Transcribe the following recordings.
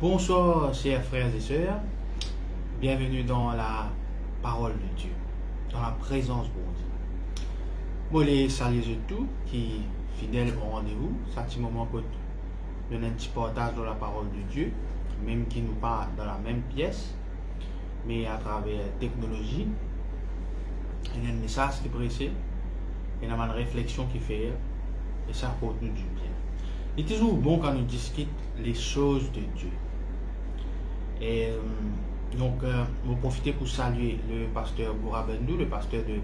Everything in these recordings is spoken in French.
Bonsoir chers frères et sœurs, bienvenue dans la parole de Dieu, dans la présence de Dieu. Moi les saluer tout qui fidèles au rendez-vous, ça petit moment que nous avons un petit partage dans la parole de Dieu, même qui nous parle dans la même pièce, mais à travers la technologie, il y a un message qui est pressé, il y a une réflexion qui fait, et ça apporte nous du bien. Il est toujours bon quand nous discutons les choses de Dieu. Et donc, vous profitez pour saluer le pasteur Boura Bendou, le pasteur de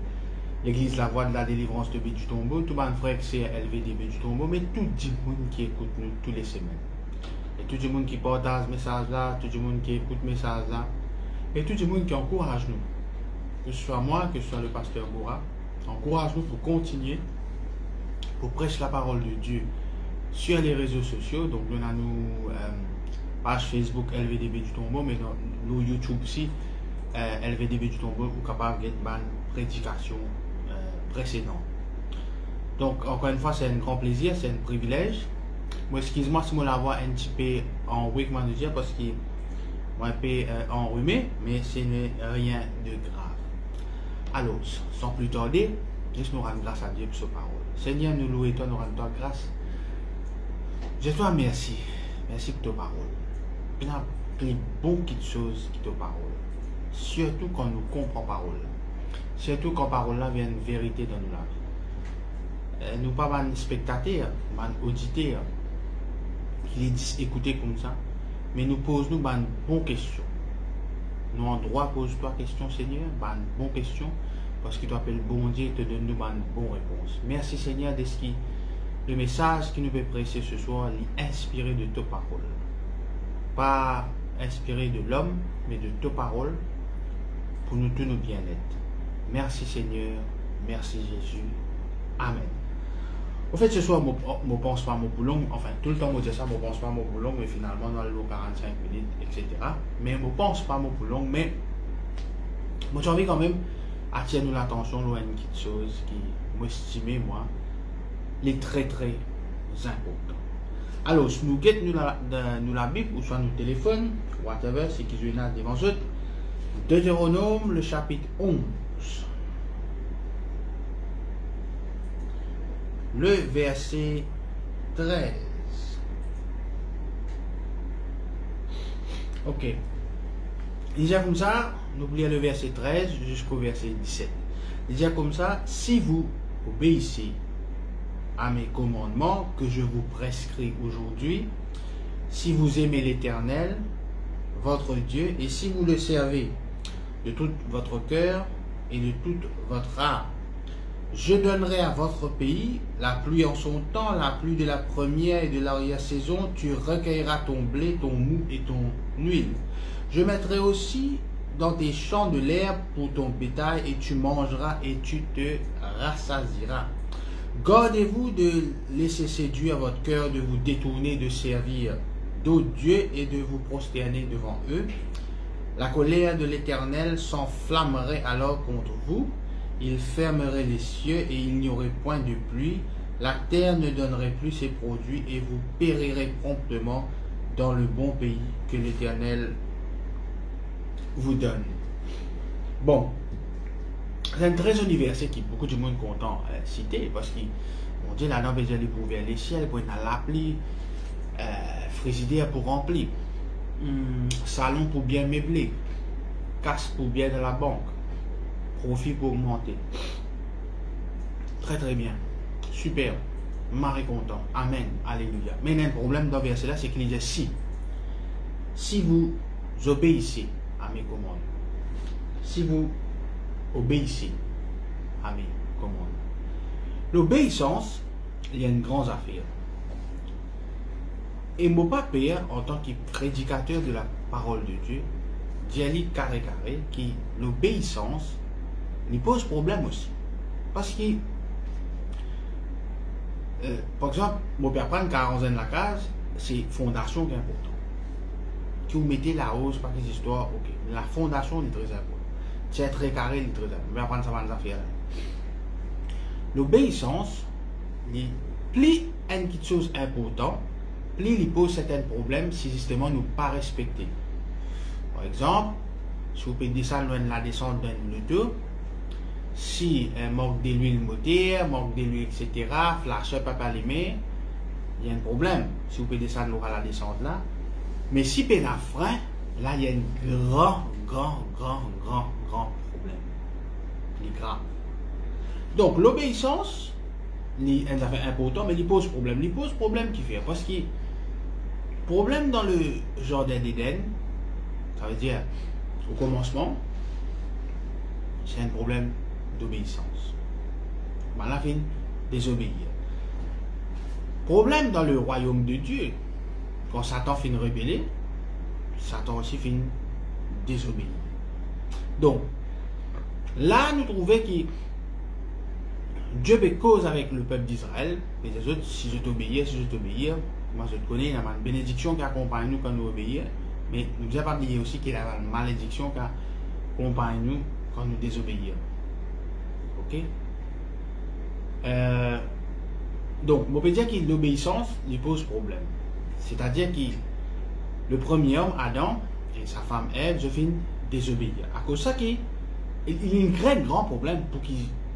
l'église La Voix de la Délivrance de Baie du Tombeau, tout le monde frère que c'est LVD Baie du Tombeau, mais tout le monde qui écoute nous toutes les semaines. Et tout le monde qui partage ce message-là, tout le monde qui écoute ce message-là, et tout le monde qui encourage nous. Que ce soit moi, que ce soit le pasteur Boura, encourage nous pour continuer, pour prêcher la parole de Dieu sur les réseaux sociaux. Donc, nous avons nos page Facebook LVDB du Tombeau, mais dans nos YouTube aussi, LVDB du Tombeau, vous capable de faire une prédication précédente. Donc, encore une fois, c'est un grand plaisir, c'est un privilège. Moi, excuse-moi si je la vois un petit peu en week de dire parce que moi un peu enrhumé, mais ce n'est rien de grave. Alors, sans plus tarder, juste nous rendre grâce à Dieu pour sa parole. Seigneur, nous louons toi, nous rendons grâce. Je te remercie. Merci pour ta parole. Il y a plein de bonnes choses qui te parole. Surtout quand nous comprenons la parole. Surtout quand la parole vient une vérité dans nos vies. Nous ne sommes pas des spectateurs, des auditeurs qui les écouter comme ça. Mais nous posons une bonne question. Nous en droit pose-toi question, Seigneur, une bonne question. Parce que tu appelles bon Dieu et te donne une bonne réponse. Merci, Seigneur, de ce qui. Le message qui nous peut prêcher ce soir est inspiré de ta parole. Pas inspiré de l'homme, mais de ta parole pour nous tout nous bien-être. Merci Seigneur, merci Jésus. Amen. En fait, ce soir, je ne pense pas mon boulot, enfin, tout le temps, je dis ça, je ne pense pas mon boulot, mais finalement, dans les 45 minutes, etc. Mais je ne pense pas mon boulot, mais j'ai envie quand même attirer nous l'attention à une petite chose qui m'estime, moi, les très important. Alors, si nous guettons nous la Bible, ou soit nous téléphone, whatever, c'est qu'ils ont devant eux. Deutéronome, le chapitre 11. Le verset 13. Ok. Il dit comme ça, n'oubliez le verset 13 jusqu'au verset 17. Il dit comme ça, si vous obéissez à mes commandements que je vous prescris aujourd'hui, si vous aimez l'Éternel, votre Dieu, et si vous le servez de tout votre cœur et de toute votre âme, je donnerai à votre pays la pluie en son temps, la pluie de la première et de l'arrière-saison, tu recueilleras ton blé, ton mou et ton huile. Je mettrai aussi dans tes champs de l'herbe pour ton bétail, et tu mangeras et tu te rassasieras. Gardez-vous de laisser séduire votre cœur, de vous détourner de servir d'autres dieux et de vous prosterner devant eux. La colère de l'Éternel s'enflammerait alors contre vous. Il fermerait les cieux et il n'y aurait point de pluie. La terre ne donnerait plus ses produits et vous périrez promptement dans le bon pays que l'Éternel vous donne. Bon. C'est un très joli verset qui beaucoup de monde est content citer parce qu'on dit là-dedans, besoin pour ouvrir les ciels, pour l'appli, frigidaire pour remplir, salon pour bien meubler, casse pour bien de la banque, profit pour augmenter. Très bien, super, marre content, amen, alléluia. Mais il y a un problème dans le verset là, c'est qu'il dit si vous obéissez à mes commandes, si vous obéissez à mes commandes. L'obéissance, il y a une grande affaire. Et mon père, en tant que prédicateur de la parole de Dieu, dit carré qui l'obéissance lui pose problème aussi. Parce que, par exemple, mon père prend 40 ans de la case, c'est fondation qui est important. Si vous mettez la hausse, pas des histoires, ok. La fondation est très importante. C'est très carré, il est très important. On va apprendre ça dans les affaires. L'obéissance, plus une chose importante, il pose certains problèmes si justement nous pas respecter. Par exemple, si vous pouvez descendre la descente d'un moto, si un manque de l'huile moteur, manque de l'huile, etc., flasheur pas allumé, il y a un problème. Si vous pouvez descendre à la descente là. Mais si vous avez un frein, là il y a un grand problème. Il est grave. Donc l'obéissance, c'est un affaire important, mais il pose problème. Il pose problème qui fait. Parce que problème dans le jardin d'Éden, ça veut dire au commencement, c'est un problème d'obéissance. À la fin, désobéir. Problème dans le royaume de Dieu, quand Satan finit rebeller, Satan aussi finit désobéir. Donc, là, nous trouvons que Dieu peut cause avec le peuple d'Israël, et les autres, si je t'obéis, moi je te connais, il y a une bénédiction qui accompagne nous quand nous obéissons, mais nous ne devons pas oublier aussi qu'il y a une malédiction qui accompagne nous quand nous désobéissons. Ok? Donc, on peut dire que l'obéissance lui pose problème. C'est-à-dire que le premier homme, Adam, et sa femme Ève, je finis désobéir. À cause de ça, il y a un grand problème pour que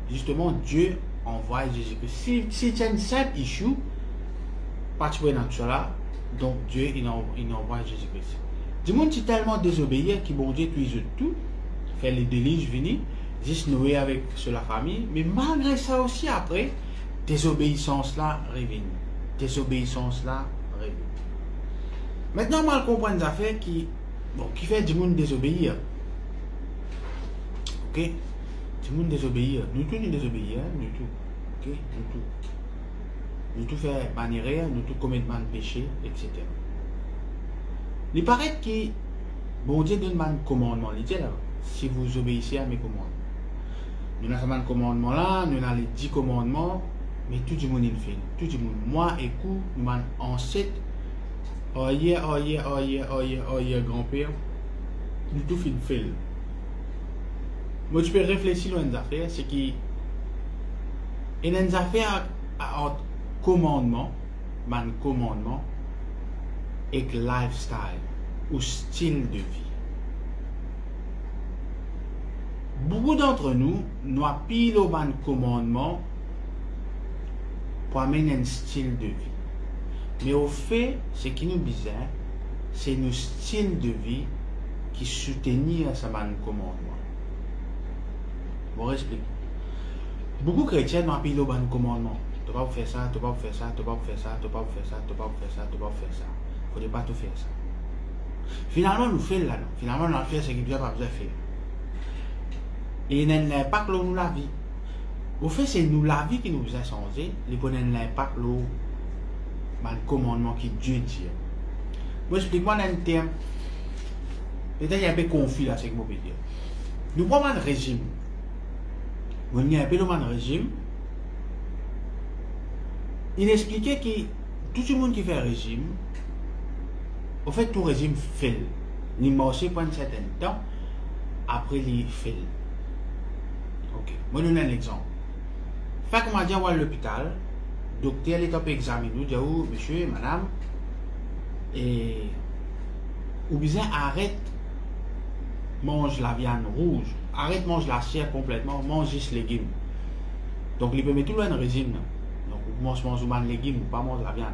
justement Dieu envoie Jésus-Christ. Si c'est une simple issue, particulièrement dans cela, donc Dieu il envoie Jésus-Christ. Du monde qui tellement désobéir que bon Dieu puise tout, fait les délices venir, juste Noé avec sur la famille, mais malgré ça aussi après, désobéissance là revient. Désobéissance là revient. Maintenant, on comprend des affaires qui fait du monde désobéir. Ok? Du monde désobéir. Nous tous nous désobéir, nous tout. Ok? Nous tout. Nous tout faire manière, nous tout commettre de péché, etc. Il paraît que bon Dieu donne un commandement. Il dit là, si vous obéissez à mes commandements. Nous avons un commandement là, nous avons les 10 commandements, mais tout le monde il fait. Tout le monde. Moi, écoute, nous avons ancêtre. Oh yeah, grand-père. Nous tout fait. Moi, tu peux réfléchir à une affaire, c'est qu'il y a une affaire entre commandement et lifestyle ou style de vie. Beaucoup d'entre nous pile au commandement pour amener un style de vie. Mais au fait, ce qui nous bizarre, c'est nos styles de vie qui soutenir ce commandement. Je vais expliquer. Beaucoup de chrétiens n'ont pas le bon commandement. Tu ne vas pas faire ça, tu ne vas pas faire ça, tu ne vas pas faire ça, tu ne vas pas faire ça, tu ne vas pas faire ça, tu ne vas pas faire ça. Il ne faut pas tout faire ça. Finalement, nous faisons là. Finalement, nous faisons ce qu'il n'y a pas besoin de faire. Et il y a un impact sur nous la vie. Au fait, c'est nous la vie qui nous a changé. Il y a un impact sur le commandement que Dieu dit. Moi, explique-moi un terme. Peut-être qu'il y a un peu confus là, c'est ce que je peux dire. Nous prenons un régime. On y a un peu de régime. Il expliquait que tout le monde qui fait un régime, au fait, tout régime fait. Il marche pendant un certain temps, après il fait. Ok, moi je donne un exemple. Fait qu'on m'a dit à l'hôpital, le docteur est un peu examiné, il dit oh, monsieur, madame, et ou bien arrête mange la viande rouge, arrête mange la chair complètement, mange juste les légumes. Donc il peut mettre tout le régime. Donc vous mangez des légumes, ou pas manger la viande.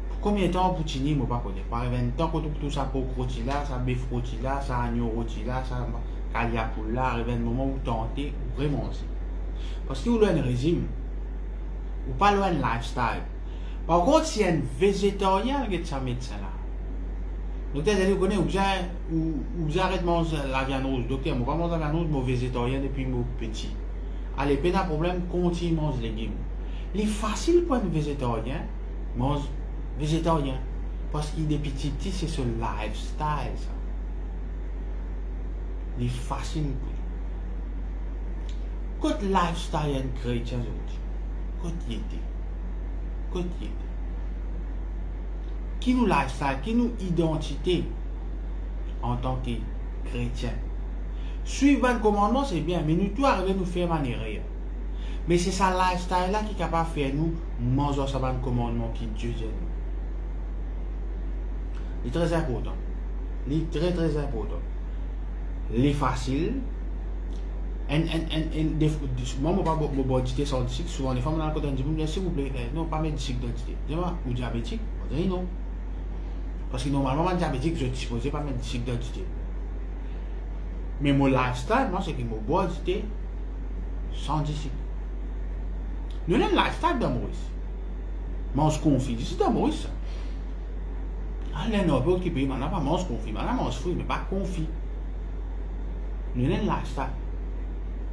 Pour combien de temps vous tenez, moi pas connaître. Par 20 ans, quand tout ça pour rôti là, ça bœuf rôti là, ça agneau rôti là, ça calia pour là, arrive un moment où vous tentez, vous vraiment aussi. Parce que vous avez un régime, ou pas un lifestyle. Par contre, si un végétarien qui est sa médecin là, docteur, vous connaissez, vous arrêtez de manger la viande rouge. Docteur, moi pas manger la viande rouge, moi végétarien depuis mon petit. Allez, pas de problème, continue à manger les légumes. Il est facile pour un végétarien, mange végétarien. Parce qu'il est petit, c'est ce lifestyle, ça. Il est facile pour lui. Quand lifestyle est chrétien, quand il était. Qui nous lifestyle, qui nous identité en tant que chrétien. Suivre le commandement, c'est bien, mais nous tous arriver à nous faire manière. Mais c'est ça lifestyle là qui est capable de faire nous manger ce commandement qui Dieu dit. Il est très important. Il est très très important. Il est facile. Moi, je ne peux pas boire du thé sans disque. Souvent, les femmes dans le côté disent, s'il vous plaît, non, pas mettre du sucre dans le thé. Dis-moi, ou diabétique? On dit non. Parce que normalement, les diabétiques, je ne suis supposé pas mettre du sucre dans le thé. Mais mon lifestyle, moi, c'est que je bois du thé sans du sucre. Nous avons un lifestyle dans Maurice. Mange confit. C'est dans Maurice. Les Norvégiens qui payent, maintenant, pas mange confit. Maintenant, mange fruits, mais pas confit. Nous avons un lifestyle.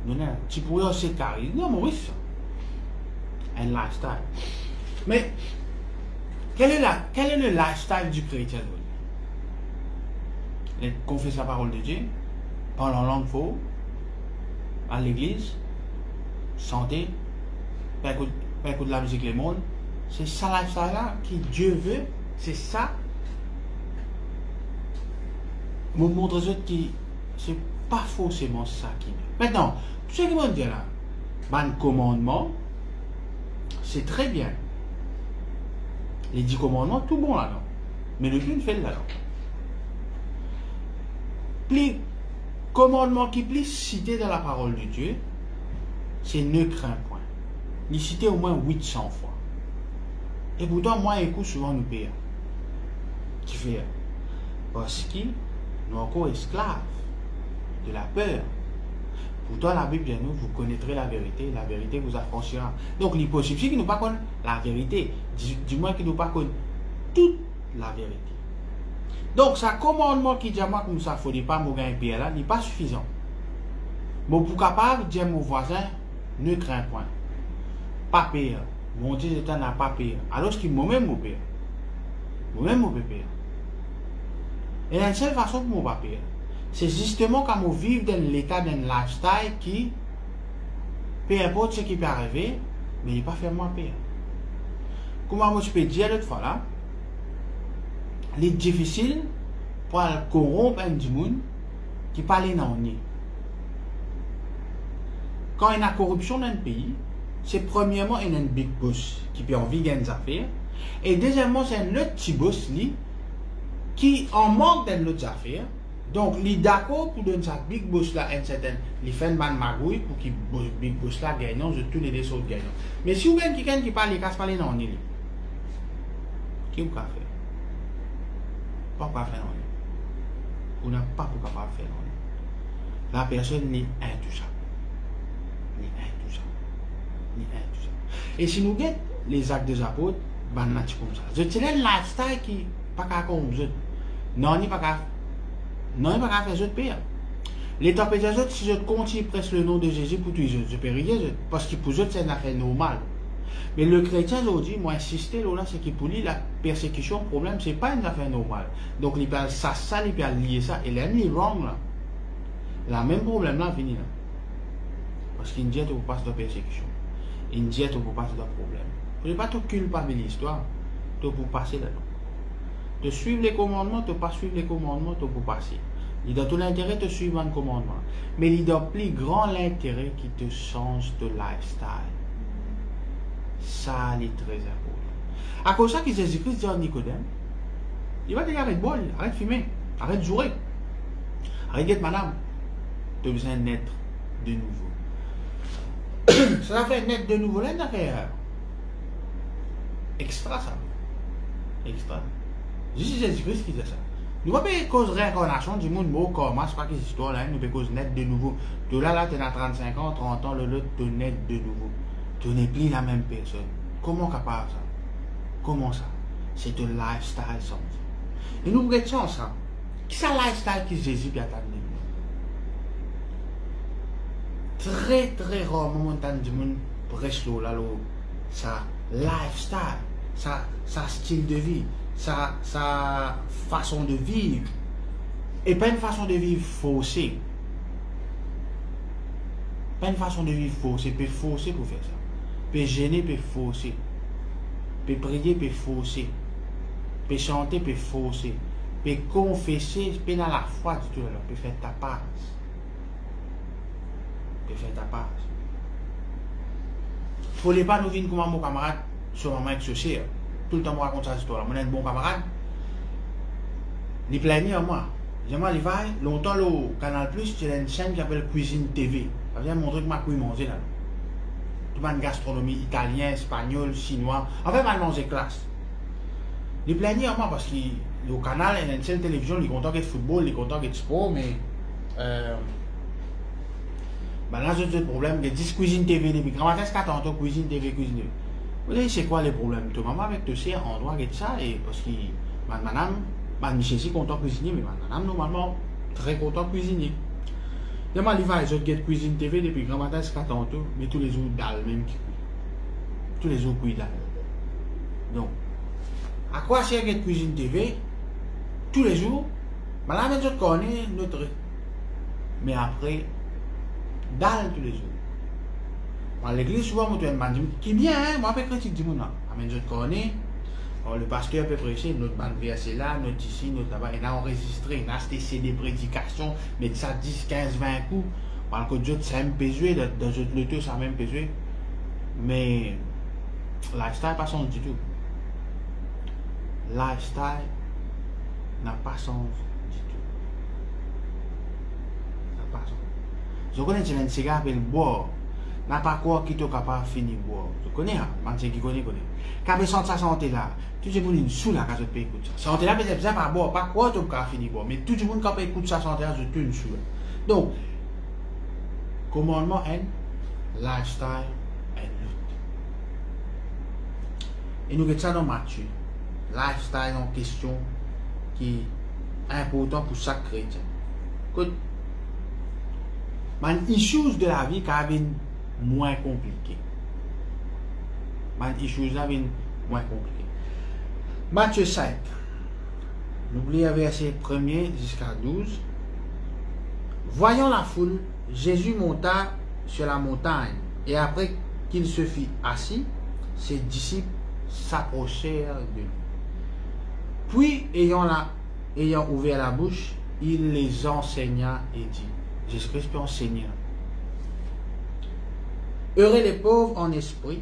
Nous avons un petit peu de carré. Non, Maurice. Un lifestyle. Mais, quel est le lifestyle du chrétien? Il confesse la parole de Dieu, parle en langue faux, à l'église, santé, pas écouter la musique le monde. C'est ça lifestyle-là qui Dieu veut. C'est ça. Je montre aux autres qui c'est pas forcément ça qui veut. Maintenant, tout ce qui vont dire là, ban commandement, c'est très bien. Les 10 commandements, tout bon là-dedans. Mais le but fait là-dedans. Les commandements qui plus cités dans la parole de Dieu, c'est ne crains point. Il est cité au moins 800 fois. Et pourtant, moi, un coup, souvent, nous payons. Qui fait? Parce que nous sommes encore esclaves de la peur. Pourtant, la Bible dit nous, vous connaîtrez la vérité vous affranchira. Donc, il est possible que nous ne connaissons pas la vérité, du moins que nous ne connaissons pas toute la vérité. Donc, ce commandement qui dit à moi comme ça, il ne faut pas mourir un pays là, n'est pas suffisant. Mais pour capable de dire à mon voisin, ne crains point. Pas pire. Mon Dieu de temps n'a pas pire. Alors qu'il moi-même mon pire. Moi-même mon pire. Et la seule façon pour mon pas pire, c'est justement quand on vit dans l'état d'un lifestyle qui, peu importe ce qui peut arriver, mais il ne pas faire moins pire. Comment je peux dire l'autre fois là, il est difficile pour corrompre un monde qui parle dans le nez. Quand il y a corruption dans un pays, c'est premièrement il y a un big boss qui peut envie de gagner des affaires. Et deuxièmement, c'est un autre petit boss qui en manque d'une autre affaire. Donc, il est d'accord pour donner ça big boss là un certain, il fait une bonne magouille pour que big boss là gagne, je tous les autres gagnent. Mais si vous avez quelqu'un qui parle, il casse parler dans le nez. Qui vous peut faire? Pas pour faire non. Vous n'avez pas pour capable faire non. La personne n'est intouchable. Et si nous regardons les actes des apôtres, ben là comme ça. Je tiens un lifestyle qui pas qu'à comme vous. Non, il pas qu'à faire autres pire. L'État peut dire si je continue presque le nom de Jésus pour tous les autres, je peux rien parce que pour eux c'est une affaire normale. Mais le chrétien aujourd'hui, moi insister là, c'est que pour lui la persécution, le problème, c'est pas une affaire normale. Donc il parle ça, il peut lier ça, et là il est wrong là. Le même problème là vient là. Parce qu'il dit que vous passez de persécution. Il dit que vous passez de problème. Vous ne pouvez pas te culpabiliser, toi. Tu peux passer là-dedans. De suivre les commandements, tu ne pas suivre les commandements, tu peux passer. Il a tout l'intérêt de suivre un commandement. Mais il a plus grand l'intérêt qui te change de lifestyle. Ça, c'est très important. À cause de ça, que Jésus-Christ dit à Nicodème, il va te dire arrête de boire, arrête de fumer, arrête de jouer. Arrête d'être madame. Tu as besoin d'être de nouveau. Ça fait naître de nouveau, là, ça fait extra ça. Extra. Juste Jésus-Christ qui dit ça. Nous ne pouvons pas cause réincarnation du monde, mais comment c'est pas que cette histoire-là, nous pouvons cause naître de nouveau. De là, tu as 35 ans, 30 ans, l'autre, tu naître de nouveau. Tu n'es plus la même personne. Comment capable ça? Comment ça? C'est un lifestyle, ça. Et nous regardons ça. Qui est le lifestyle que Jésus a amené? Très très rarement montagne du monde presque là sa lifestyle, sa style de vie, sa façon de vivre, et pas une façon de vivre faussée. Pas une façon de vivre faussée, peut forcer pour faire ça. Peut gêner, peut forcer. Peut prier, peut forcer. Peut chanter, peut forcer. Peut confesser, peut dans la foi du tout, peut faire ta passe. Faire ta part. Il ne faut pas nous venir comme mon camarade sur un mec social. Tout le temps, je raconte cette histoire. Mon un bon camarade. Les plaignent à moi. J'aimerais les voir, longtemps, le Canal Plus, il y a une chaîne qui s'appelle Cuisine TV. Ça vient montrer que ma couille manger là. Tout le gastronomie italien, espagnol, chinois. En fait, je manger classe. Les plaignent à moi parce que le canal, il y a une chaîne de télévision, il est content de football, il est content de sport, mais. Là, j'ai des problèmes. Il y a 10 Cuisine TV depuis. Quand est-ce qu'on attend Cuisine TV, Cuisine TV? Vous savez, c'est quoi les problèmes? Tout maman avec toi, c'est on doit get ça, et parce que madame, Michel, c'est content de cuisiner, mais madame, normalement, très content de cuisiner. Demain, il va, les autres get Cuisine TV depuis grand matin, c'est 4 ans, mais tous les jours, dalle, même qui tous les jours, couille dalle. Donc, à quoi sert get Cuisine TV? Tous les jours, madame, les autres connaissent notre. Mais après, dalle tous les jours. À l'église, souvent, on me dit, qui est bien, hein? Moi, je critique du monde. Mais je connais. Le pasteur peut prêcher, notre bande verset là, notre ici, notre là-bas. Il a enregistré, il a acheté des prédications, mais ça 10, 15, 20 coups. Parce que Dieu, ça même pesé, dans le tout, ça même pesé. Mais, lifestyle n'a pas changé du tout. Lifestyle n'a pas changé du tout. N'a pas changé. Je connais un cigare et le boire. N'a pas quoi qui est capable de finir boire. Je connais, hein, qui connaît. Quand on sent sa santé là, tout le monde est sous la case de écouter ça. Santé là, peut-être pas boire, pas quoi tu peux finir boire, mais tout le monde qui écoute sa santé là, je tourne sous. Donc, commandement est lifestyle et lutte. Et nous avons ça dans Matthieu. Lifestyle en question qui est important pour chaque chrétien. Écoute, les issues de la vie qui avaient moins compliqué. Les choses là moins compliquées. Matthieu 5. N'oubliez verset 1er jusqu'à 12. Voyant la foule, Jésus monta sur la montagne, et après qu'il se fit assis, ses disciples s'approchèrent de lui. Puis, ayant ouvert la bouche, il les enseigna et dit, Jésus-Christ peut enseigner. Heureux les pauvres en esprit,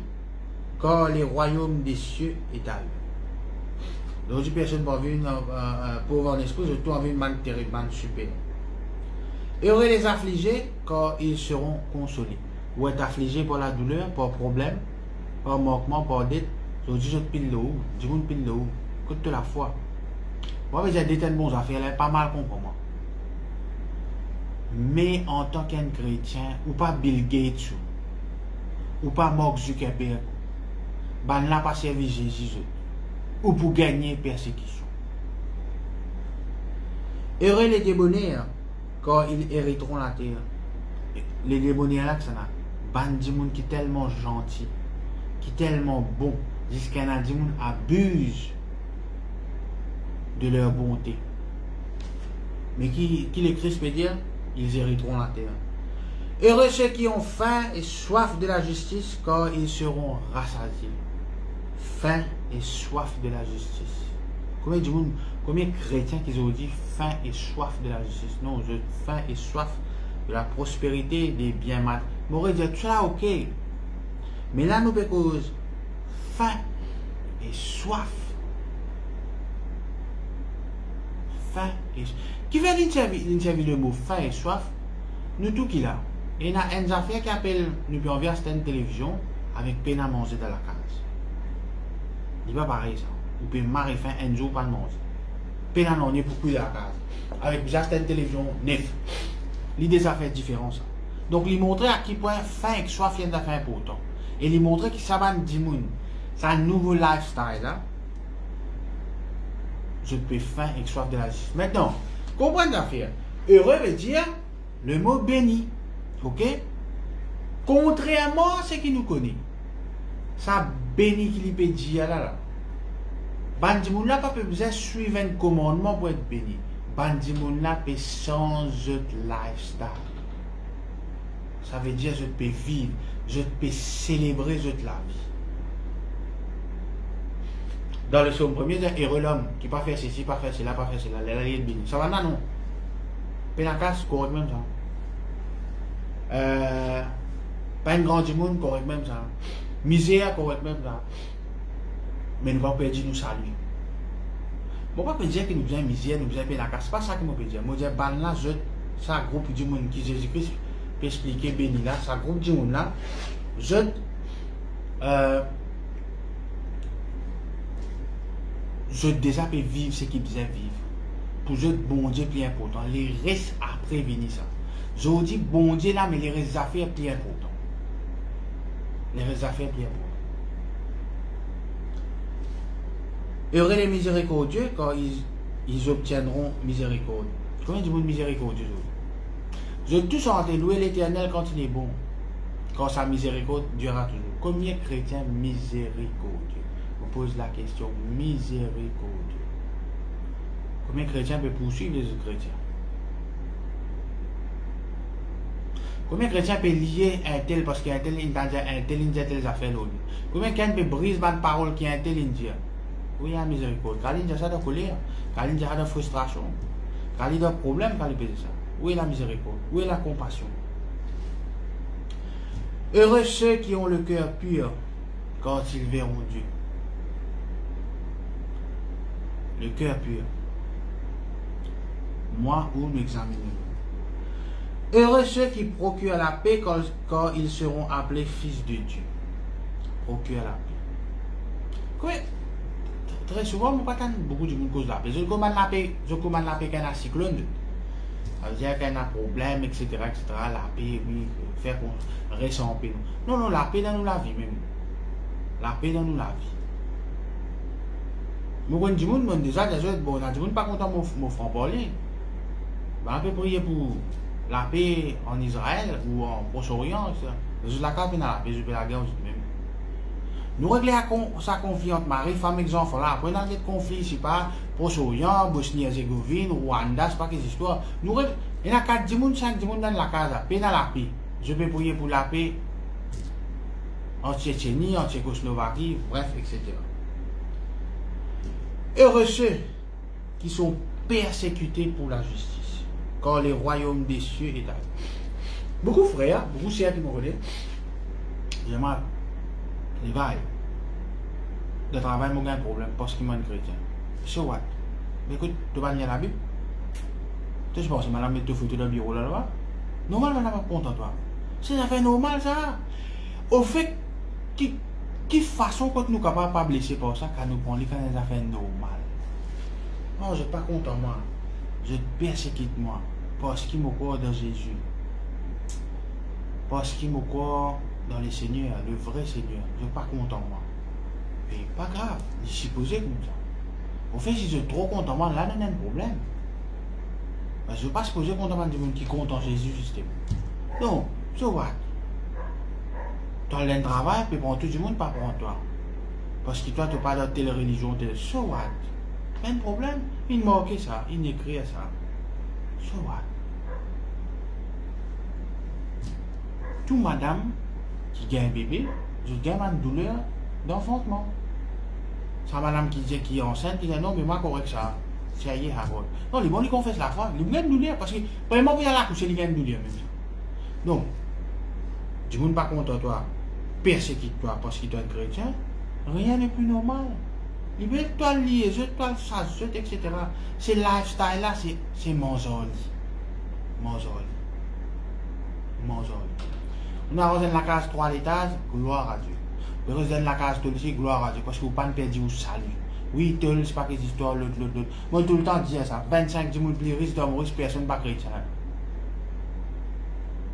car le royaume des cieux est à eux. Aujourd'hui, personne n'a vu un pauvre en esprit, surtout en vu une manne terrible, manne super. Heureux les affligés, car ils seront consolés. Ou être affligé par la douleur, par problème, par manquement, par dette. Aujourd'hui, je te pile le haut, je vous pile le haut. Écoute la foi. Moi, j'ai des bons affaires, là, pas mal contre moi. Mais en tant qu'un chrétien, ou pas Bill Gates, ou pas Mark Zuckerberg, ben n'a pas servi Jésus, ou pour gagner persécution. Heureux les débonnaires, car ils hériteront la terre. Les débonnaires là, ça n'a ban du monde qui est tellement gentil, qui est tellement bon, jusqu'à un du monde abuse de leur bonté. Mais qui les Christ peut dire, ils hériteront la terre. Heureux ceux qui ont faim et soif de la justice, car ils seront rassasiés. Faim et soif de la justice. Combien de chrétiens qui ont dit faim et soif de la justice? Non, faim et soif de la prospérité, des biens mal. On aurait dit tout ça, ok. Mais là, nous cause faim et soif. Faim et soif. Qui veut l'interview le mot faim et soif? Nous tout qui là. Et il y a une affaire qui appelle, nous pouvons voir cette télévision avec peine à manger dans la case. Il n'est pas pareil ça. Vous pouvez marrer faim un jour pas manger. Peine à manger pour couler la case. Avec certaines télévisions neuf. L'idée ça fait différence. Ça. Donc il montrait à quel point faim et soif viennent d'affaires important. Et il montrait que ça va nous dire, c'est un nouveau lifestyle là. Je peux faim et soif de la justice. Maintenant, comprenez l'affaire. Heureux veut dire le mot béni. Ok? Contrairement à ce qui nous connaît. Ça béni qu'il peut dire là. Bandimoun là pas besoin de suivre un commandement pour être béni. Bandimoun là peut changer de lifestyle. Ça veut dire je peux vivre, je peux célébrer la vie. Dans le psaume premier, il y a heureux l'homme qui n'a pas fait ceci, pas fait cela, pas fait cela. Il est béni. Ça va là non? Pénacasse, correct même ça. Pas une grande monde, correct même ça. Misère, correct même ça. Mais nous ne pouvons pas dire nous saluer. Je ne peux pas dire que nous avons misère, nous avons la casse. Ce n'est pas ça que je peux dire. Je dis, ban là, ça groupe du monde qui Jésus-Christ peut expliquer, béni là, ça groupe du monde là, je déjà peux vivre ce qu'il disait vivre. Pour je bon Dieu plus important. Les restes après venir ça. Je dis bon Dieu là, mais les restes affaires plus important. Les restes affaires plus important. Heureux les miséricordieux quand ils obtiendront miséricorde. Combien de monde miséricordieux? Je tous en louer l'Éternel quand il est bon. Quand sa miséricorde durera toujours. Combien de chrétiens miséricordieux? Je vous pose la question, miséricordieux. Combien de chrétiens peuvent poursuivre les autres chrétiens? Combien de chrétiens peuvent lier un tel parce qu'un tel il dit telle affaire là? Combien de chrétiens peuvent briser ma parole qui est un tel indien? Oui, il y a miséricorde. Quand il y a ça de colère, quand il y a de frustration, quand il y a de problème, quand il peut ça. Où est la miséricorde? Où est la compassion? Heureux ceux qui ont le cœur pur quand ils verront Dieu. Le cœur pur. Moi, où nous examinons. Heureux ceux qui procurent la paix quand ils seront appelés fils de Dieu. Procure la paix. Très souvent, je ne pas beaucoup de monde cause la paix. Je commande la paix quand il y a un cyclone. Ça veut dire qu'il y a un problème, etc., etc. La paix, oui, faire qu'on reste en paix. Non, non, la paix dans nous la vie même. La paix dans nous la vie. Moi, quand je dis déjà, je dis, bon, je ne suis pas content de mon franc-parler. On peut prier pour la paix en Israël ou en Proche-Orient. Je la carte dans la paix, je peux la guerre aussi même. Nous régler sa conflit entre mari, femme et enfants là. Après, dans des conflits, c'est pas Proche-Orient, Bosnie-Herzégovine, Rwanda, c'est pas quelle histoire. Nous règle, il y a 4 10 5 10 dans la case, paix dans la paix. Je peux prier pour la paix en Tchétchénie, en Tchécoslovaquie, bref, etc. Heureux ceux qui sont persécutés pour la justice, quand le royaume des cieux est arrivé. Beaucoup de frères, beaucoup de sœurs qui m'ont relais, j'aimerais les vailles. De travail, j'ai un problème parce qu'il m'a un chrétien. So what? Mais écoute, tu vas lire la Bible? Tu sais pas si madame met te foutre dans le bureau là-bas? Normalement, madame pas content toi. C'est une affaire normale ça. Au fait, qui façon que nous sommes capables de pas blesser par ça, quand nous prenons les affaires normales. Non, je ne suis pas content moi. Je persécute moi. Parce qu'il me croit dans Jésus. Parce qu'il me croit dans le Seigneur, le vrai Seigneur. Je ne suis pas content moi. Mais pas grave, je suis posé comme ça. Au fait, si je suis trop content moi, là, il y a un problème. Je ne vais pas se poser content du monde qui compte en Jésus justement. Non, so what? Dans le travail, puis prendre tout le monde, pas prendre toi. Parce que toi, tu n'as pas de telle religion, telle. So what? Pas de problème. Il marque ça, il écrit ça. So what? Tout madame qui gagne un bébé, je gagne une douleur d'enfantement. C'est madame qui dit qu'il est enceinte, qui dit non, mais moi, correct ça. C'est ailleurs à voir. Non, les bons, ils confessent la foi. Ils gagnent une douleur parce que, vraiment, vous allez accoucher, ils gagnent une douleur même. Donc, du monde pas content toi, persécute-toi parce qu'il est chrétien, rien n'est plus normal. Libère-toi lié, jette-toi ça, etc. C'est lifestyle là, c'est monsoli. Monsoli. On a rejoint la case 3 l'étage, gloire à Dieu. On a rejoint la case 2 ici, gloire à Dieu, parce que vous ne pouvez pas perdre au salut. Oui, c'est pas que des histoires, l'autre. Moi, tout le temps, je dis ça. 25 du monde plus riche de Maurice, personne ne va chrétien.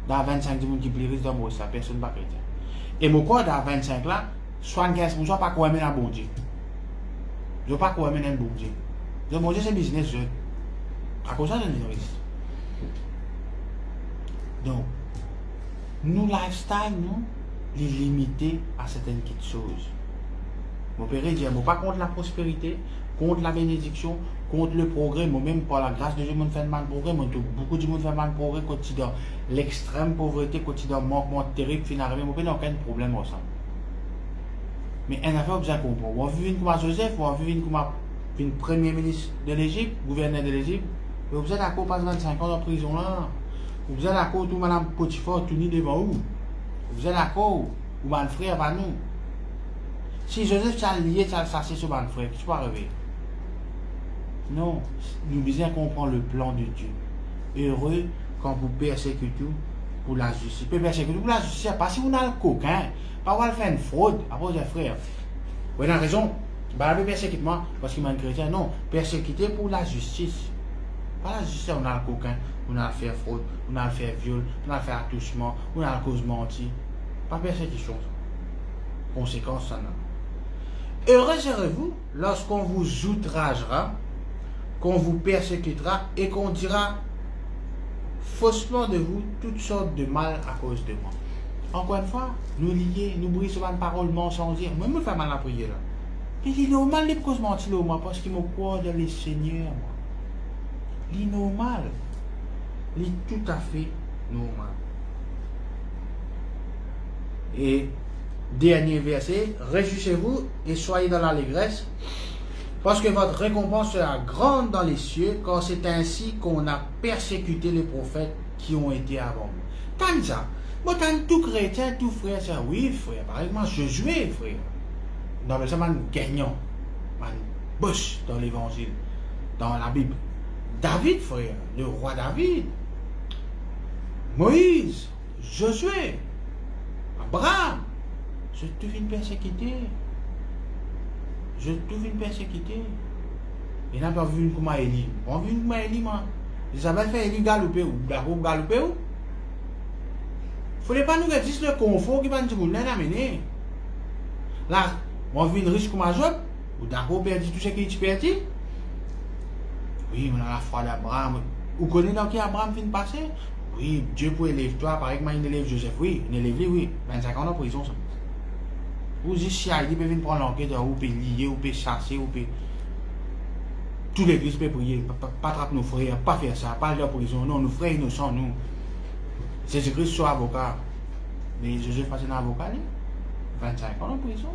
Dans 25 du monde qui plus riche de Maurice, personne ne va chrétien. Et mon corps, dans 25 là, 75% pas quoi mener un bon Dieu. Je ne veux pas quoi mener un bon Dieu. Le bon Dieu, c'est business, je. À cause de l'ignorance. Donc, nous, lifestyle, nous, les limiter à certaines petites choses. Mon père dit, je ne pas contre la prospérité, contre la bénédiction, contre le progrès. Moi-même, par la grâce de Dieu, je fais mal de progrès. Beaucoup de monde fait mal de progrès quotidien. L'extrême pauvreté quotidien, manquement terrible, finalement, mon père n'a aucun problème ensemble. Mais un affaire, vous avez compris. On vu une comme Joseph, on vu une comme une premier ministre de l'Égypte, gouverneur de l'Égypte. Vous êtes d'accord, pas 25 ans en prison là. Vous êtes d'accord, tout Mme Potiphar, tout ni devant vous. Vous êtes d'accord, ou mon frère va nous. Si Joseph t'a lié, t'a chassé sur mon frère, tu peux arriver. Non, nous besoin comprendre le plan de Dieu. Heureux quand vous persécutez pour la justice. Vous persécutez pour la justice, parce que vous avez le coquin, pas vous faire une fraude, après vous êtes frère. Vous avez raison, vous avez persécuté moi, parce qu'il m'a chrétien. Non, persécuter pour la justice. Pas la justice, on a le coquin, on a le faire fraude, on a le faire viol, on a le faire attouchement, on a le cause menti. Pas persécution. Conséquence, ça n'a. Heureux serez-vous lorsqu'on vous outragera, qu'on vous persécutera et qu'on dira faussement de vous toutes sortes de mal à cause de moi. Encore une fois, nous lier, nous brisons une parole mensongère. Moi, je me fais mal à prier là. Il est normal de cause mentir moi parce qu'il me croit dans les seigneurs. Il est normal. Il est tout à fait normal. Et dernier verset, réjouissez-vous et soyez dans l'allégresse, parce que votre récompense sera grande dans les cieux, car c'est ainsi qu'on a persécuté les prophètes qui ont été avant vous. Tant ça, moi tant tout chrétien, tout frère, ça, oui frère, par exemple, je jouais frère. Non mais ça m'a gagnant, m'a bosse dans l'évangile, dans la Bible. David frère, le roi David, Moïse, Josué, Abraham. Je te viens persécuter. Je te viens persécuter. Il n'a pas vu une comme Élie. On vu une comme Élie, moi. Isabelle fait Élie galoper ou galoper ou. Il ne faut pas nous dire le confort qui va nous amener. Là, on vu une riche comme Job. Ou d'accord, perdu tout ce qui est perdu. Oui, on a la foi d'Abraham. Vous connaissez dans qui Abraham vient de passer? Oui, Dieu peut élever toi. Par exemple, il élève Joseph. Oui, il élève lui, oui. 25 ans en prison, ça. Vous dites si il peut venir prendre l'enquête, ou peut lier, ou peut chasser, ou peut. Tous les églises peuvent prier, pas attraper nos frères, pas faire ça, pas aller en prison. Non, nos frères innocents, nous. Jésus-Christ soit avocat. Mais Joseph passe un avocat, 25 ans en prison.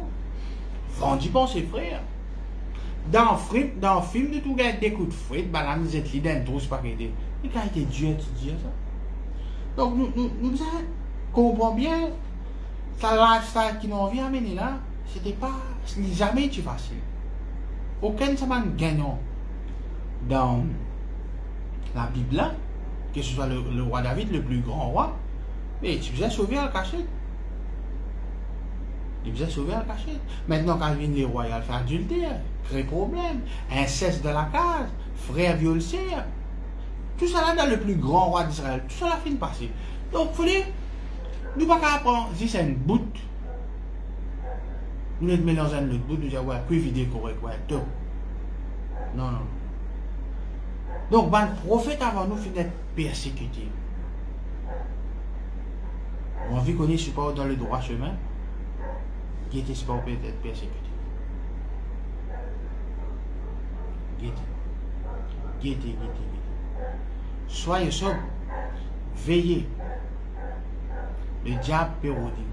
Vendu pour ses frères. Dans le film de tout gars, des coups de frites, bah la misère de l'idée, trousse pas qu'elle était. Et quand il était Dieu, tu dis ça. Donc, nous comprenons bien. Ça lifestyle qui nous envie amener là, c'était pas, jamais été facile. Aucun semaine gagnant dans la Bible là, que ce soit le roi David, le plus grand roi, mais tu faisais sauver à la cachette. Il faisait sauver à la cachette. Maintenant, quand viennent les rois, il fait adultère, crée problème, inceste de la case, frère violé, tout ça là dans le plus grand roi d'Israël, tout ça là fin de passer. Donc, il faut dire, nous ne pouvons pas apprendre si c'est une bout. Nous ne mélangeons pas l'autre bout, nous disons, ouais, puis vider correct, ouais, top. Non, non. Donc, le prophète avant nous finit d'être persécuté. On vit qu'on est support dans le droit chemin, qui était support d'être persécuté. Guettez. Soyez sobre, veillez. Le diable peut rôder.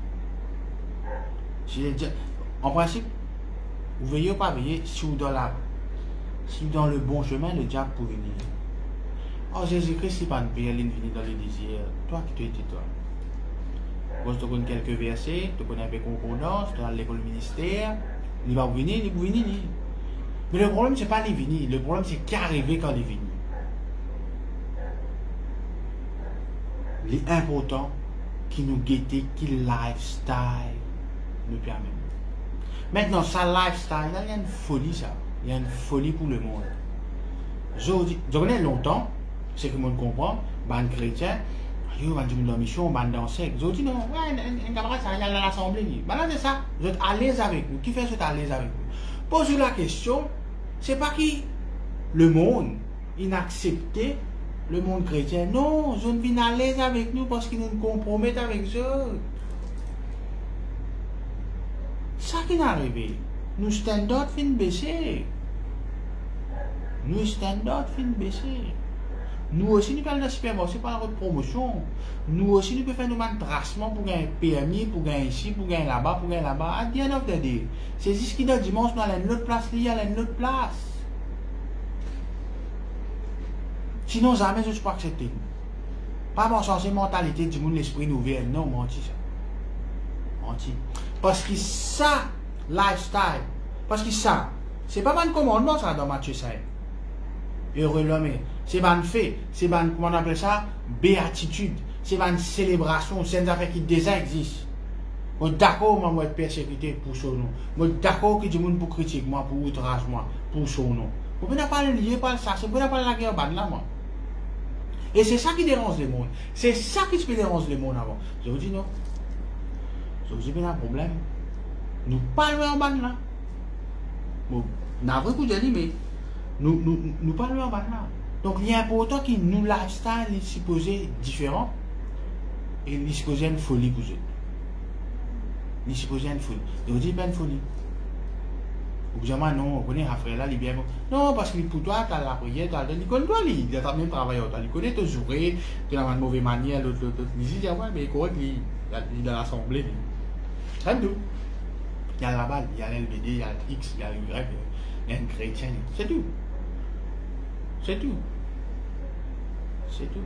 En principe, vous veillez ou pas veillez, si vous dans le bon chemin, le diable peut venir. Oh, Jésus-Christ, il pas une pierre, il vient dans le désir. Toi qui te dis toi. Vous connaissez quelques versets, tu connais un peu concordance, tu as l'école ministère, il va venir, il va venir. Mais le problème, ce n'est pas les venir, le problème, c'est qu'arriver quand il vient. L'important, qui nous guette, qui lifestyle nous permet. Maintenant, ça lifestyle, il y a une folie, ça. Il y a une folie pour le monde. Je connais longtemps, c'est que le monde comprend, ban chrétien, yo, ban dans la mission, ban danser. Je dis non, ouais, un camarade, ça y a l'assemblée. Maintenant, c'est ça, vous êtes à l'aise avec nous. Qui fait ça à l'aise avec nous? Posez la question, c'est pas qui le monde inaccepté. Le monde chrétien, non, je ne viens à l'aise avec nous parce qu'ils nous compromettent avec eux. Ça qui est arrivé. Nous stand-up fin baisser. Nous stand-up fin baisser. Nous aussi, nous faisons la supermarché par notre promotion. Nous aussi, nous pouvons faire nos tracements pour gagner permis, pour gagner ici, pour gagner là-bas, pour gagner là-bas. À the end of the day, c'est juste qu'il y a dimanche, nous allons à une autre place, il y a une autre place. Sinon, jamais je ne suis pas accepté. Pas mon sens mentalité du monde, l'esprit nouvel. Non, menti ça. Menti. Parce que ça, lifestyle, parce que ça, c'est pas mal commandement ça dans Matthieu 5. heureux l'homme, c'est ban fait, c'est ban, comment on appelle ça, béatitude, c'est ban célébration, c'est une affaire qui déjà existe. Moi d'accord, moi être persécuté pour son nom. Moi d'accord que du monde pour critiquer moi, pour outrage moi, pour son nom. Vous pouvez pas le lier par ça, c'est pour pas la guerre ban là moi. Et c'est ça qui dérange le monde. C'est ça qui dérange le monde avant. Je vous dis non. Je vous dis bien un problème. Nous parlons en ban là. Bon, n'a vrai pour dire mais nous parlons en ban là. Donc il est important que nous lifestyle est supposé différent et il est supposé une folie pour eux. Il est supposé une folie. Je vous dis pas une folie. Ou bien non, on connaît un frère là, il est bien. Non, parce que pour toi, tu as la prière, tu as le connaît toi, il a même travaillé, tu connais ton jour, tu as une mauvaise manière, l'autre, il dit, ouais, mais correct, il est à l'assemblée. C'est tout. Il y a la balle, il y a l'LBD, il y a X, il y a Y, il y a un chrétien. C'est tout. C'est tout. C'est tout.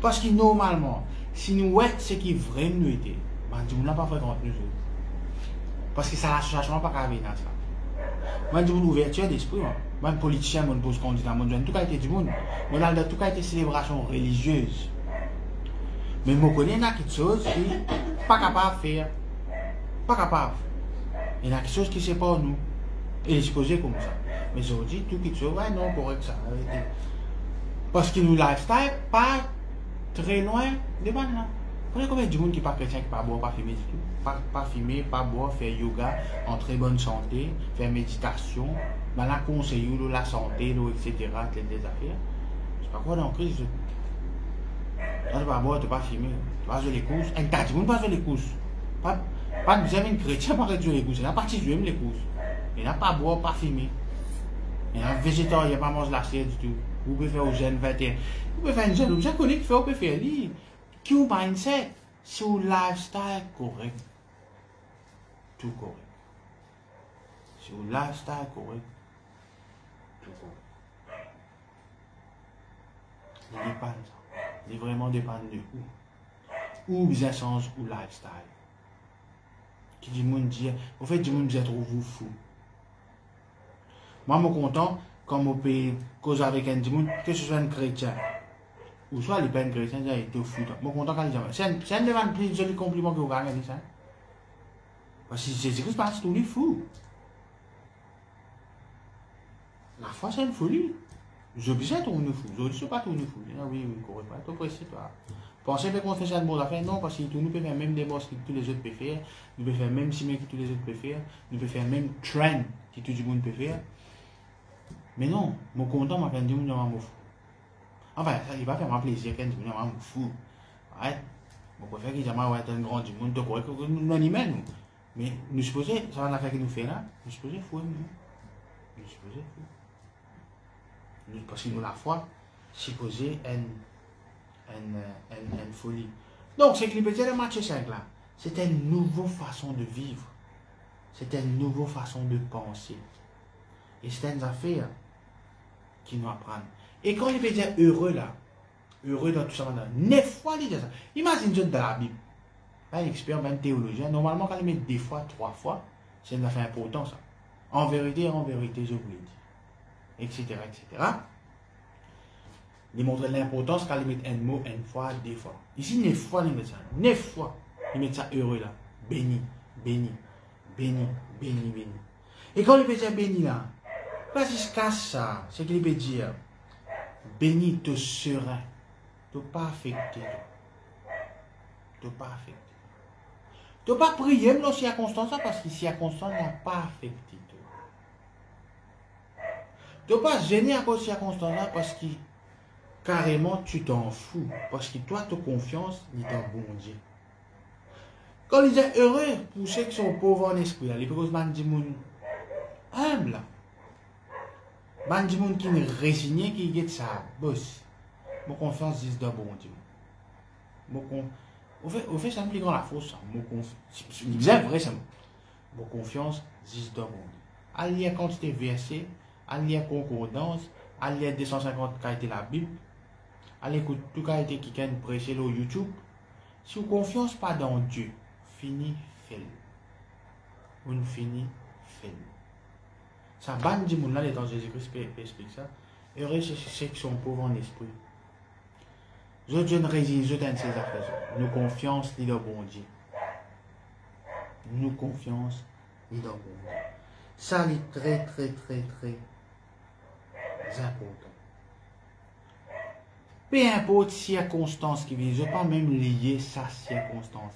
Parce que normalement, si nous ouais, c'est qui vraiment nous était, on n'a pas fait contre nous autres. Parce que ça, l'association n'a pas qu'à venir à ça. Moi, je dis ouverture d'esprit. Moi, politicien, je pose candidat, je dis tout cas été du monde. Je dis tout cas été célébration religieuse. Mais je connais quelque chose qui n'est pas capable de faire. Pas capable. Il y a quelque chose qui ne sait pas nous. Et il est supposé comme ça. Mais je dis tout quelque chose, ouais, non, correct ça. Parce que nous lifestyle, pas très loin de là. Vous savez combien de monde qui n'est pas chrétien, qui ne pas boire, pas fumer du tout? Pas fumer, pas boire, faire yoga en très bonne santé, faire méditation, dans la conseil, la santé, etc. des affaires. Je ne sais pas quoi dans la crise. Tu ne vas pas boire, tu ne vas pas fumer, tu vas faire les courses. Un tas de monde pas faire les courses. Pas de jamais chrétien, pas faire les courses. Il n'y a pas de même les courses. Il n'y a pas boire, pas fumer. Il y a un végétarien, il n'y a pas manger la chair du tout. Vous pouvez faire aux jeunes 21. Vous pouvez faire une jeune, vous connaissez qui fait, vous pouvez faire lire. Qui ou mindset, c'est un lifestyle correct. Tout correct. C'est un lifestyle correct. Tout correct. Il dépend de ça. Il vraiment dépend de où. Où vous change ou lifestyle. Qui dit monde dire, au fait, du monde vous êtes vous fou. Moi, je suis content quand je peux causer avec un monde, que ce soit un chrétien. Ou soit les peines chrétiens, ils étaient fous. Je suis content quand ils disent, c'est un des plus jolis compliments que vous gagnez, ça. Parce que Jésus-Christ passe tout les fous. La foi, c'est une folie. Je suis obligé de tourner fou. Je ne suis pas tourner fou. Oui, correct pas. Tu précis, toi. Pensez qu'on fait ça de bonnes affaires? Non, parce que nous pouvons faire même des bosses que tous les autres peuvent faire. Nous pouvons faire même cinéma que tous les autres peuvent faire. Nous pouvons faire même trend que tout le monde peut faire. Mais non, je suis content quand je me fou. Enfin, ça ne va pas faire plaisir quand je me fou. Ouais. Je préfère que jamais être un grand du monde. Tu crois que nous animons, nous. Mais nous supposons, ça va l'affaire que nous faisons là, nous supposons fou, nous. Nous supposons fou. Parce que nous, la foi, supposé une folie. Donc, c'est que le petit de Matthieu 5 là, c'est une nouvelle façon de vivre. C'est une nouvelle façon de penser. Et c'est une affaire qui nous apprend. Et quand il peut dire heureux là, heureux dans tout ça, 9 fois il dit ça. Imagine dans la Bible. Un expert, même théologien, normalement quand il met 2 fois, 3 fois, c'est une affaire importante ça. En vérité, je vous l'ai dit. Etc. etc. Il montre l'importance quand il met un mot une fois, 2 fois. Ici, 9 fois, il met ça. 9 fois, il met ça heureux là. Béni, béni, béni, béni, béni. Et quand il peut dire béni là, pas jusqu'à ça, c'est qu'il peut dire béni te serein. Tu n'es pas affecté. Tu n'es pas affecté. Tu n'as pas prié même si à Constance parce que si à Constance n'a pas affecté. Tu n'as pas gêné à cause de Constance parce que carrément tu t'en fous. Parce que toi, tu as confiance dans ton bon Dieu. Quand il est heureux pour ceux qui sont pauvres en esprit, les gens qui sont humbles, les gens qui sont résignés, qui ont ça, boss. Mon confiance dit dans bon Dieu. Au fait, c'est un plus grand la fausse. C'est vrai, ça. Mon confiance dit dans bon Dieu. Allez lire quantité versée, allez lire concordance, allez lire 250 qui a été la Bible, allez écouter tout qui a été qui a prêché sur YouTube. Si vous ne confiez pas dans Dieu, fini, fait-le. Vous ne finissez, fait-le. Ça, ban du monde là, dans Jésus-Christ explique ça. Heureux ceux qui sont pauvres en esprit. Je ne résine, je t'aime ces affaires. Nous confiance, dit le bon Dieu. Nous confiance, dit le bon Dieu. Ça, c'est très, très, très, très important. Peu importe circonstance qui vit, je ne peux pas même lier sa circonstance.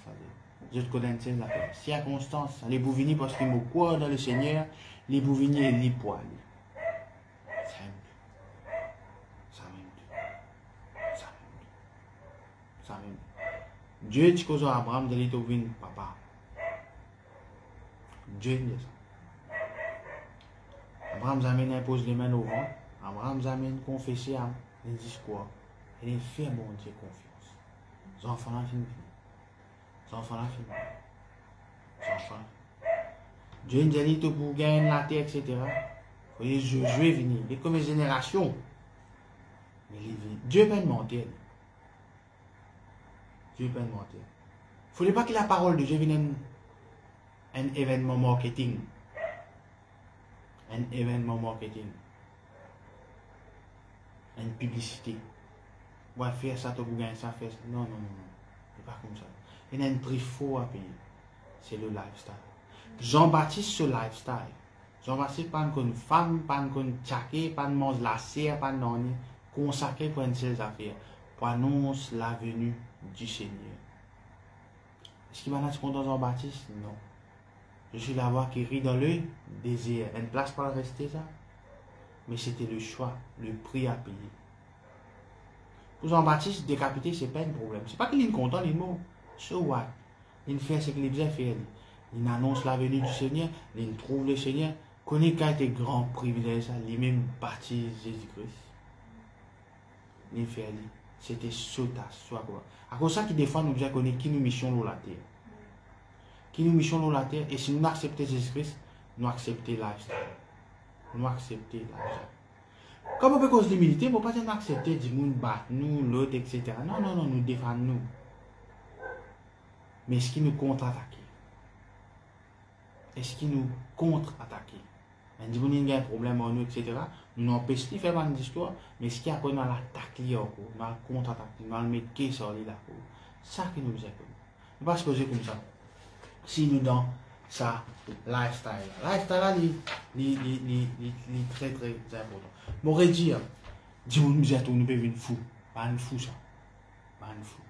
Je te connais ces affaires. Circonstance, les bouvini parce qu'ils me croient dans le Seigneur, les bouvini et les poils. Dieu dit que Abraham de l'Étovin, papa. Dieu dit ça. Abraham zamène impose les mains au vent. Abraham zamène confesser un discours. Et il fait bon Dieu confiance. Les enfants là finissent. Les enfants là finissent. Les enfants. Dieu dit que pour gagner la terre, etc. Il faut jouer venir. Il est comme une génération. Mais Dieu peut mentir. Dieu peut mentir. Il ne faudrait pas que la parole de Dieu vienne un événement marketing. Un événement marketing. Une publicité. On va faire ça, tu vas gagner ça, faire ça. Non, non, non, non. C'est pas comme ça. Il y a un prix faux à payer. C'est le lifestyle. Jean-Baptiste, ce lifestyle. Jean-Baptiste, pas une femme, pas une tchaké, pas une mange la serre, pas une consacré pour une seule affaire. Pour annoncer la venue du Seigneur. Est-ce qu'il va être content Jean-Baptiste? Non. Je suis là-bas qui rit dans le désir. Une place pour rester ça. Mais c'était le choix, le prix à payer. Pour Jean-Baptiste, décapiter, ce n'est pas un problème. Ce n'est pas qu'il est content, il est mort. So what? Il fait ce qu'il a besoin de faire. Il annonce la venue du Seigneur, il trouve le Seigneur. Connaît qu'à été grand privilège, il même baptise Jésus-Christ. Il fait c'était sotas, soit quoi. À cause de ça, qui des fois nous disons qu'on est qui nous mission dans la terre. Qui nous mission dans la terre, et si nous acceptons Jésus-Christ, nous acceptons lifestyle. Nous acceptons lifestyle. Comme on peut cause l'humilité, on ne peut pas accepter du monde battre nous, l'autre, etc. Non, non, non, nous défendons nous. Mais est-ce qu'il nous contre-attaque? Est-ce qu'il nous contre-attaque? On dit qu'il y a un problème en nous, etc. Nous n'empêchons pas de faire une histoire, mais ce qu'il y a qu'on a l'attaque, on a le contre-attaque, on a le mettre qui sur là. Ça qui nous est connu. On ne va pas se poser comme ça. Si nous dans ça, lifestyle. Lifestyle, est très très important. Mon redire, dis-moi, nous pouvons venir fou. Pas un fou ça. Pas un fou.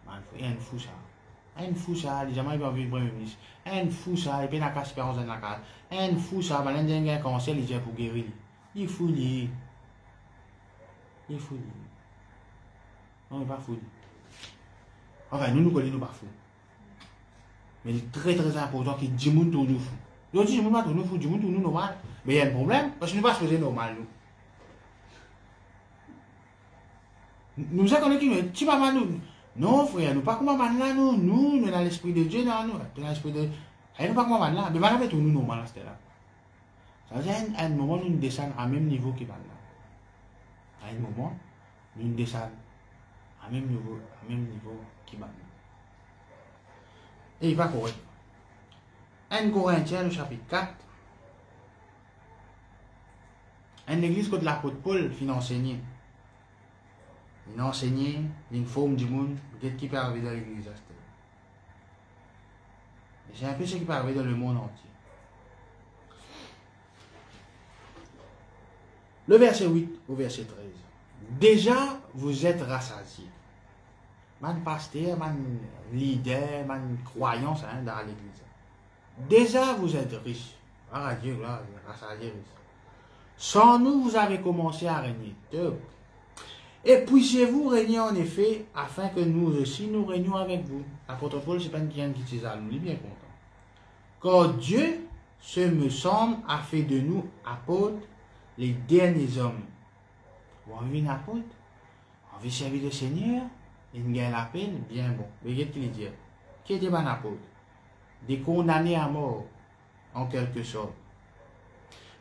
Pas un fou. Et un fou ça. Un fou ça, les jamais vont vivre premier ministre. Un fou ça, et puis la casse espérance dans la case. Un fou ça, ben l'un des cancer, il est pour guérir. Il est fou lié. Il est fou lié. Non, il n'est pas fou. Enfin, nous connaissons pas fou. Mais c'est très très important que les gens tournent fou. L'autre dit, les gens tournent fou, les gens tournent normal. Mais il y a un problème, parce que nous ne pouvons pas se poser normal. Nous savons qu'on est qui va nous. Non, frère, nous ne pouvons pas là, nous dans l'esprit de Dieu, dans l'esprit de. Nous ne pouvons pas là, mais nous tourner normal à ce là. Ça veut dire à un moment, nous descendons à même niveau qu'il va là. À un moment, nous descendons à même niveau qu'il va là. Et il va correct. 1 Corinthiens, le chapitre 4. Une église que l'apôtre Paul finit enseigner. Il a enseigné, il informe du monde, qu'est-ce qui peut arriver dans l'église. Et c'est un peu ce qui peut arriver dans le monde entier. Le verset 8 au verset 13. Déjà, vous êtes rassasiés. Man pasteur, man leader, man croyance dans l'église. Déjà, vous êtes riches. Ah, Dieu, là, rassasiés riches. Sans nous, vous avez commencé à régner. Et puissiez-vous régner en effet, afin que nous aussi nous régnions avec vous. L'apôtre Paul, ce n'est pas une qui dit ça, nous, il est bien content. Car Dieu, ce me semble, a fait de nous apôtres, les derniers hommes. Vous avez une apôtre, on veut servir le Seigneur, il gagne la peine, bien bon. Mais qu'est-ce qu'il dit? Qui était un apôtre? Des condamnés à mort, en quelque sorte.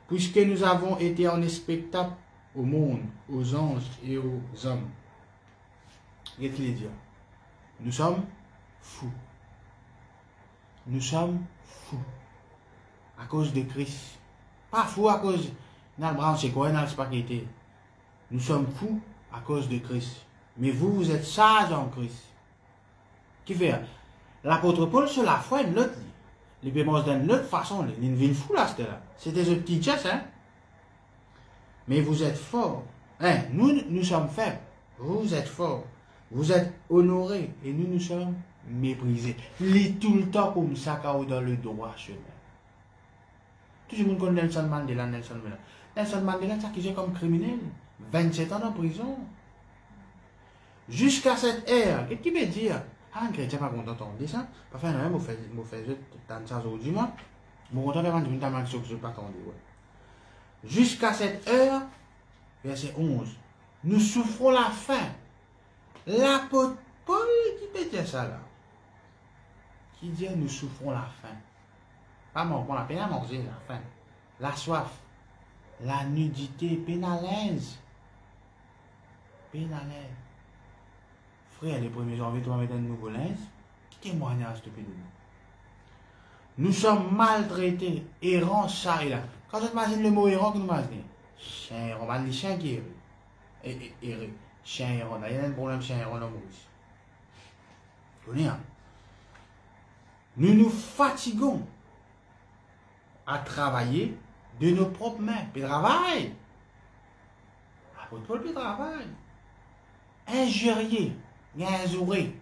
Puisque nous avons été en spectacle au monde, aux anges et aux hommes. Qu'est-ce qu'il dit? Nous sommes fous. Nous sommes fous. À cause de Christ. Pas fous à cause Nous avons branché quoi, nous avons spaghetti. Nous sommes fous à cause de Christ. Mais vous, vous êtes sages en Christ. Qui fait? L'apôtre Paul, sur la foi, il l'autre. Les bémos d'une autre façon. Il une ville fou là, c'était là. C'était ce petit chess, hein. Mais vous êtes forts. Hein? Nous sommes faibles. Vous êtes forts. Vous êtes honorés. Et nous sommes méprisés. Il tout le temps comme ça, dans le droit chemin. Tout le monde connaît Nelson Mandela. Nelson Mandela, c'est accusé comme criminel. 27 ans en prison. Jusqu'à cette ère, qu'est-ce qu'il veut dire? Ah, un chrétien pas content d'entendre ça. Pas faire un fait dans ça aujourd'hui, moi. Mon content d'avoir une dame que je ne pas attendre. Jusqu'à cette heure, verset 11, nous souffrons la faim. L'apôtre Paul qui peut dire ça là. Qui dit nous souffrons la faim. Pas mon on a peine à manger la faim. La soif. La nudité pénalaise. Pénalaise. Frère, le 1er janvier, tu vas mettre un nouveau linge. Témoignage de pédophilie. Nous sommes maltraités, errants, ça et là. Quand tu imagines le mot errant que nous imaginons, chien, on va dire chien qui est erré. Chien errant, il y a un problème chien errant dans le Maurice. Nous nous fatiguons à travailler de nos propres mains. Puis travail. Apôtre Paul, puis travail. Injurier, injurier.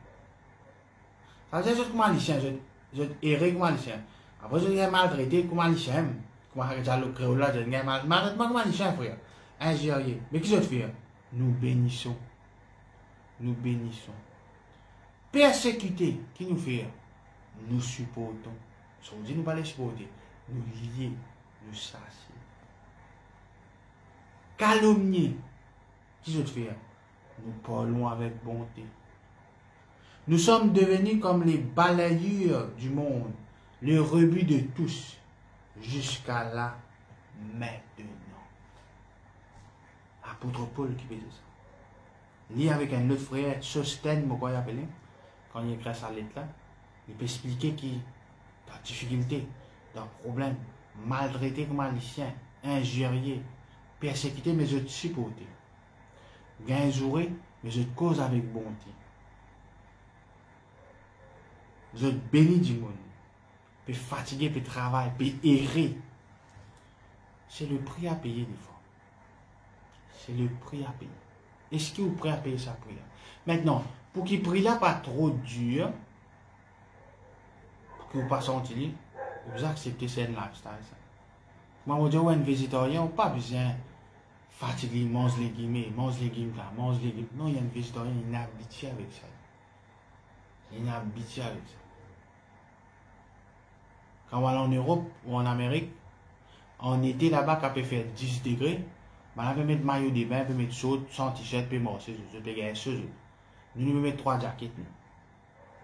Ça veut dire que comment les chiens, je erré comment les chiens. Après, je suis maltraité comment les chiens. Comment le créole là, je suis maltraité comment les chiens, frère. Injurier. Mais qu'est-ce que je fais? Nous bénissons. Nous bénissons. Persécuter, qui nous fait? Nous supportons. Si on dit nous ne pas les supporter, nous lier, nous sasser. Calomnier, qui je fais? Nous parlons avec bonté. Nous sommes devenus comme les balayures du monde, le rebut de tous, jusqu'à là, maintenant. Apôtre Paul qui fait ça. Lié avec un autre frère, Sostène, moi, appelé, quand il écrit sa lettre là, il peut expliquer qu'il a des difficultés, des problèmes, maltraité comme un lycéen, injurié, persécuté, mais je te supporte. Gainjouré, mais je te cause avec bonté. Je te bénis du monde. Puis fatigué, puis travail, puis errer. C'est le prix à payer des fois. C'est le prix à payer. Est-ce que vous êtes prêt à payer sa prière? Maintenant, pour qu'il prie là pas trop dur, pour que vous ne pas sentir, vous acceptez cette lifestyle. Moi, je dis, un végétarien, on n'a pas besoin fatigué, mange les légumes, mange les légumes là, mange les légumes. Non, il y a un végétarien, il est habitué avec ça. Il est habitué avec ça. Quand on va en Europe ou en Amérique, en été là-bas, quand on peut faire 10 degrés, on peut mettre maillot de bain, on peut mettre saut, sans t-shirt, puis morceau, je peux gagner ce jour. Nous devons mettre 3 jackets.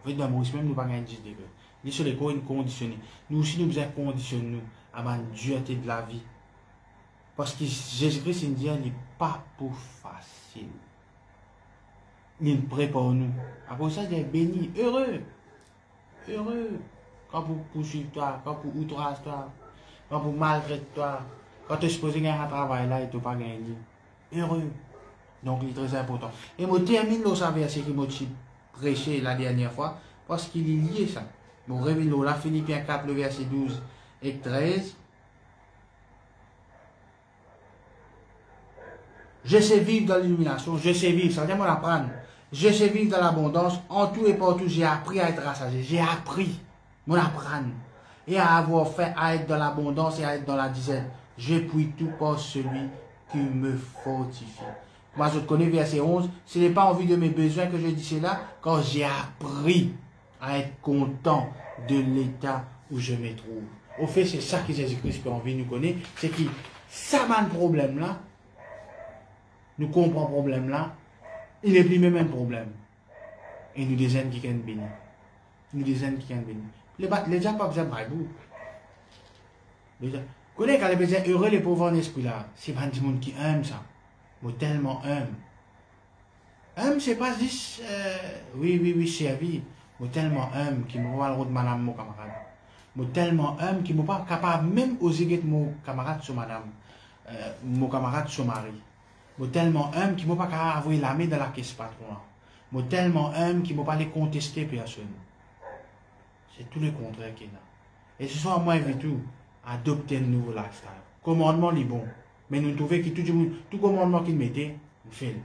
En fait, dans le Maurice même, nous ne pouvons pas gagner 10 degrés. Nous sur les coins conditionnés. Nous aussi, nous devons conditionner nous à la dureté de la vie. Parce que Jésus-Christ, il dit, il n'est pas pour facile. Il prépare nous. Après ça, il est béni, heureux. Heureux. Quand vous poursuivez toi, quand vous outragez toi, quand vous maltraitez toi, quand tu es supposé gagner un travail là et tu n'as pas gagné. Heureux. Donc, il est très important. Et je termine le verset que je prêché la dernière fois, parce qu'il est lié ça. Je reviens là, Philippiens 4, le verset 12 et 13. Je sais vivre dans l'illumination, je sais vivre, ça veut dire moi l'apprendre. Je sais vivre dans l'abondance, en tout et partout, j'ai appris à être rassasié. J'ai appris, mon apprendre. Et à avoir fait à être dans l'abondance et à être dans la disette. Je puis tout par celui qui me fortifie. Moi, je connais verset 11. Ce n'est pas en vue de mes besoins que je dis cela, quand j'ai appris à être content de l'état où je me trouve. Au fait, c'est ça que Jésus-Christ a envie de nous connaître. C'est que ça m'a un problème là. Nous comprenons le problème là. Il n'est plus même un problème. Et nous des êtres qui sont bénis. Nous des êtres qui sont bénis. Les gens pas besoin de Bible. Les gens. Connais quand les besoins heureux, les pauvres en esprit là. C'est pas du monde qui aime ça. Mais tellement aime. Aime, c'est pas juste, oui, servi. Mais tellement aime qui me voit le route de madame, mon camarade. Mais tellement aime qui me pas capable même oser guetter mon camarade sur madame. mon camarade son mari. Moi tellement humble qu'il ne m'a pas avoué la main dans la caisse patron. Moi tellement humble qu'il ne m'a pas les contester personne. C'est tout le contraire qu'il y a. Et ce soir, moi, invite tout à adopter un nouveau lifestyle. Commandement est bon. Mais nous trouvons que tout commandement qu'il mettait, il fait.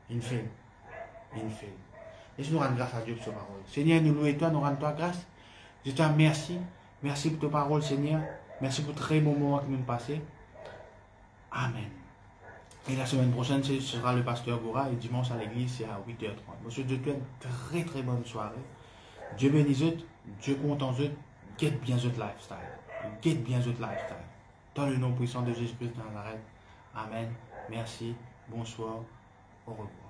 Il fait. Il fait. Et nous rendons grâce à Dieu pour sa parole. Seigneur, nous louons toi, nous rendons toi grâce. Je te remercie. Merci pour ta parole, Seigneur. Merci pour très bon moment que nous avons passé. Amen. Et la semaine prochaine, ce sera le pasteur Gora. Et dimanche à l'église, c'est à 8h30. Monsieur, je te souhaite une très très bonne soirée. Dieu bénisse eux. Dieu compte en eux. Get bien votre lifestyle. Get bien votre lifestyle. Dans le nom puissant de Jésus-Christ de Nazareth. Amen. Merci. Bonsoir. Au revoir.